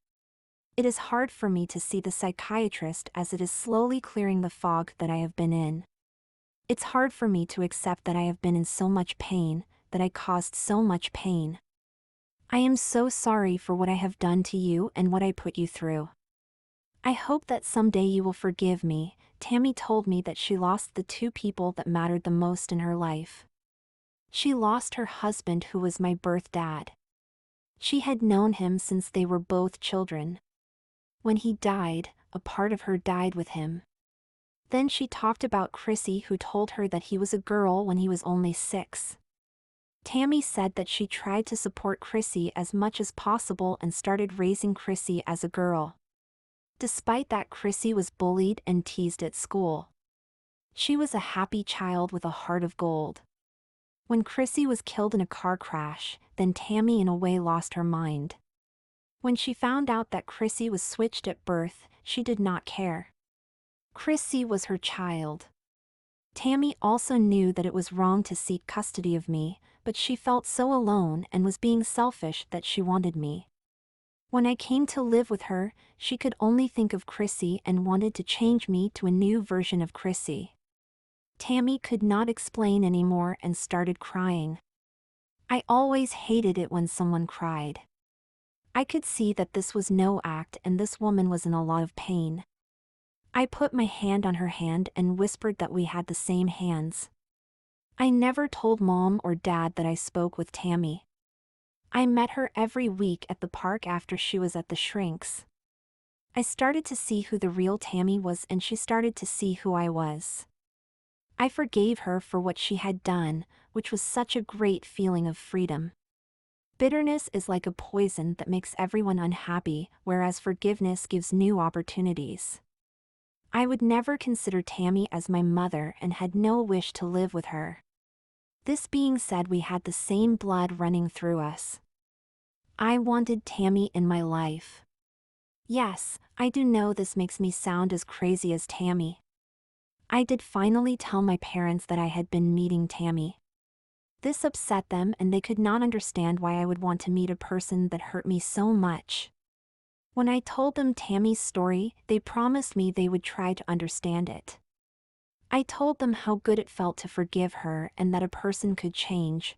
Speaker 1: It is hard for me to see the psychiatrist as it is slowly clearing the fog that I have been in. It's hard for me to accept that I have been in so much pain, that I caused so much pain. I am so sorry for what I have done to you and what I put you through. I hope that someday you will forgive me. Tammy told me that she lost the two people that mattered the most in her life. She lost her husband, who was my birth dad. She had known him since they were both children. When he died, a part of her died with him. Then she talked about Chrissy, who told her that he was a girl when he was only 6. Tammy said that she tried to support Chrissy as much as possible and started raising Chrissy as a girl. Despite that, Chrissy was bullied and teased at school. She was a happy child with a heart of gold. When Chrissy was killed in a car crash, then Tammy in a way lost her mind. When she found out that Chrissy was switched at birth, she did not care. Chrissy was her child. Tammy also knew that it was wrong to seek custody of me, but she felt so alone and was being selfish that she wanted me. When I came to live with her, she could only think of Chrissy and wanted to change me to a new version of Chrissy. Tammy could not explain anymore and started crying. I always hated it when someone cried. I could see that this was no act and this woman was in a lot of pain. I put my hand on her hand and whispered that we had the same hands. I never told Mom or Dad that I spoke with Tammy. I met her every week at the park after she was at the shrinks. I started to see who the real Tammy was and she started to see who I was. I forgave her for what she had done, which was such a great feeling of freedom. Bitterness is like a poison that makes everyone unhappy, whereas forgiveness gives new opportunities. I would never consider Tammy as my mother and had no wish to live with her. This being said, we had the same blood running through us. I wanted Tammy in my life. Yes, I do know this makes me sound as crazy as Tammy. I did finally tell my parents that I had been meeting Tammy. This upset them and they could not understand why I would want to meet a person that hurt me so much. When I told them Tammy's story, they promised me they would try to understand it. I told them how good it felt to forgive her and that a person could change.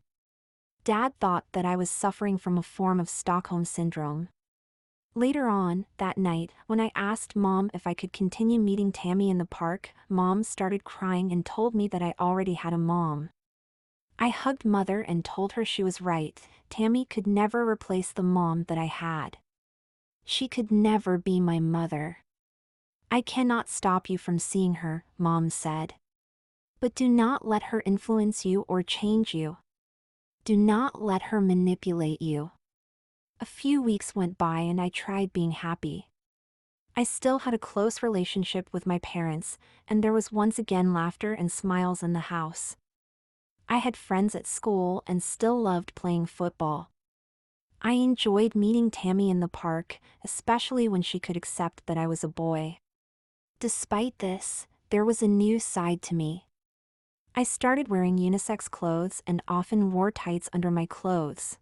Speaker 1: Dad thought that I was suffering from a form of Stockholm Syndrome. Later on, that night, when I asked Mom if I could continue meeting Tammy in the park, Mom started crying and told me that I already had a mom. I hugged Mother and told her she was right. Tammy could never replace the mom that I had. She could never be my mother. I cannot stop you from seeing her, Mom said. But do not let her influence you or change you. Do not let her manipulate you. A few weeks went by and I tried being happy. I still had a close relationship with my parents, and there was once again laughter and smiles in the house. I had friends at school and still loved playing football. I enjoyed meeting Tammy in the park, especially when she could accept that I was a boy. Despite this, there was a new side to me. I started wearing unisex clothes and often wore tights under my clothes.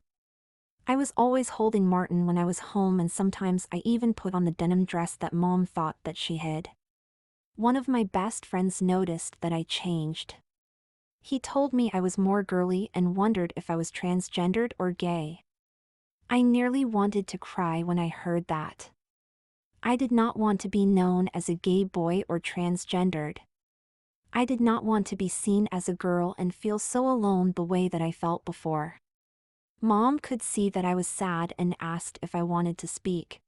Speaker 1: I was always holding Martin when I was home and sometimes I even put on the denim dress that Mom thought that she hid. One of my best friends noticed that I changed. He told me I was more girly and wondered if I was transgendered or gay. I nearly wanted to cry when I heard that. I did not want to be known as a gay boy or transgendered. I did not want to be seen as a girl and feel so alone the way that I felt before. Mom could see that I was sad and asked if I wanted to speak.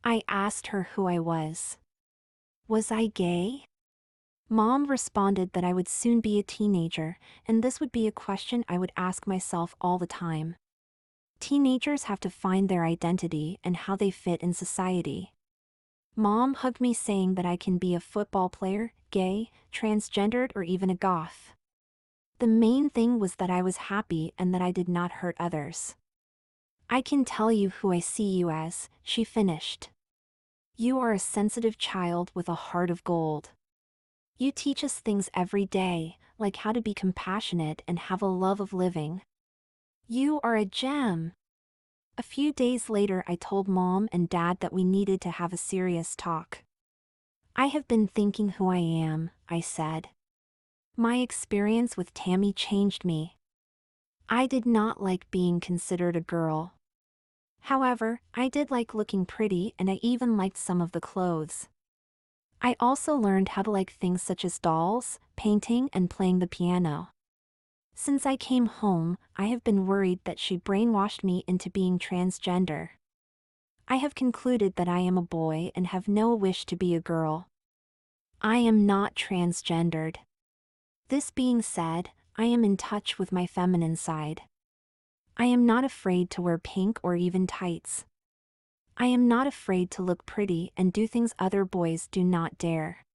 Speaker 1: I asked her who I was. Was I gay? Mom responded that I would soon be a teenager, and this would be a question I would ask myself all the time. Teenagers have to find their identity and how they fit in society. Mom hugged me saying that I can be a football player, gay, transgendered, or even a goth. The main thing was that I was happy and that I did not hurt others. I can tell you who I see you as, she finished. You are a sensitive child with a heart of gold. You teach us things every day, like how to be compassionate and have a love of living. You are a gem. A few days later, I told Mom and Dad that we needed to have a serious talk. I have been thinking who I am, I said. My experience with Tammy changed me. I did not like being considered a girl. However, I did like looking pretty and I even liked some of the clothes. I also learned how to like things such as dolls, painting, and playing the piano. Since I came home, I have been worried that she brainwashed me into being transgender. I have concluded that I am a boy and have no wish to be a girl. I am not transgendered. This being said, I am in touch with my feminine side. I am not afraid to wear pink or even tights. I am not afraid to look pretty and do things other boys do not dare.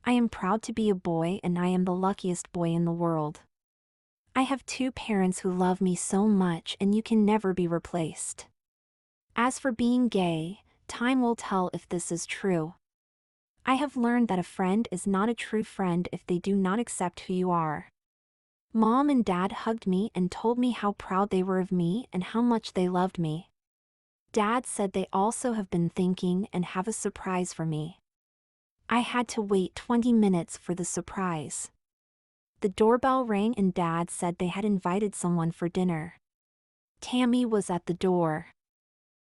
Speaker 1: I am proud to be a boy and I am the luckiest boy in the world. I have two parents who love me so much and you can never be replaced. As for being gay, time will tell if this is true. I have learned that a friend is not a true friend if they do not accept who you are. Mom and Dad hugged me and told me how proud they were of me and how much they loved me. Dad said they also have been thinking and have a surprise for me. I had to wait 20 minutes for the surprise. The doorbell rang and Dad said they had invited someone for dinner. Tammy was at the door.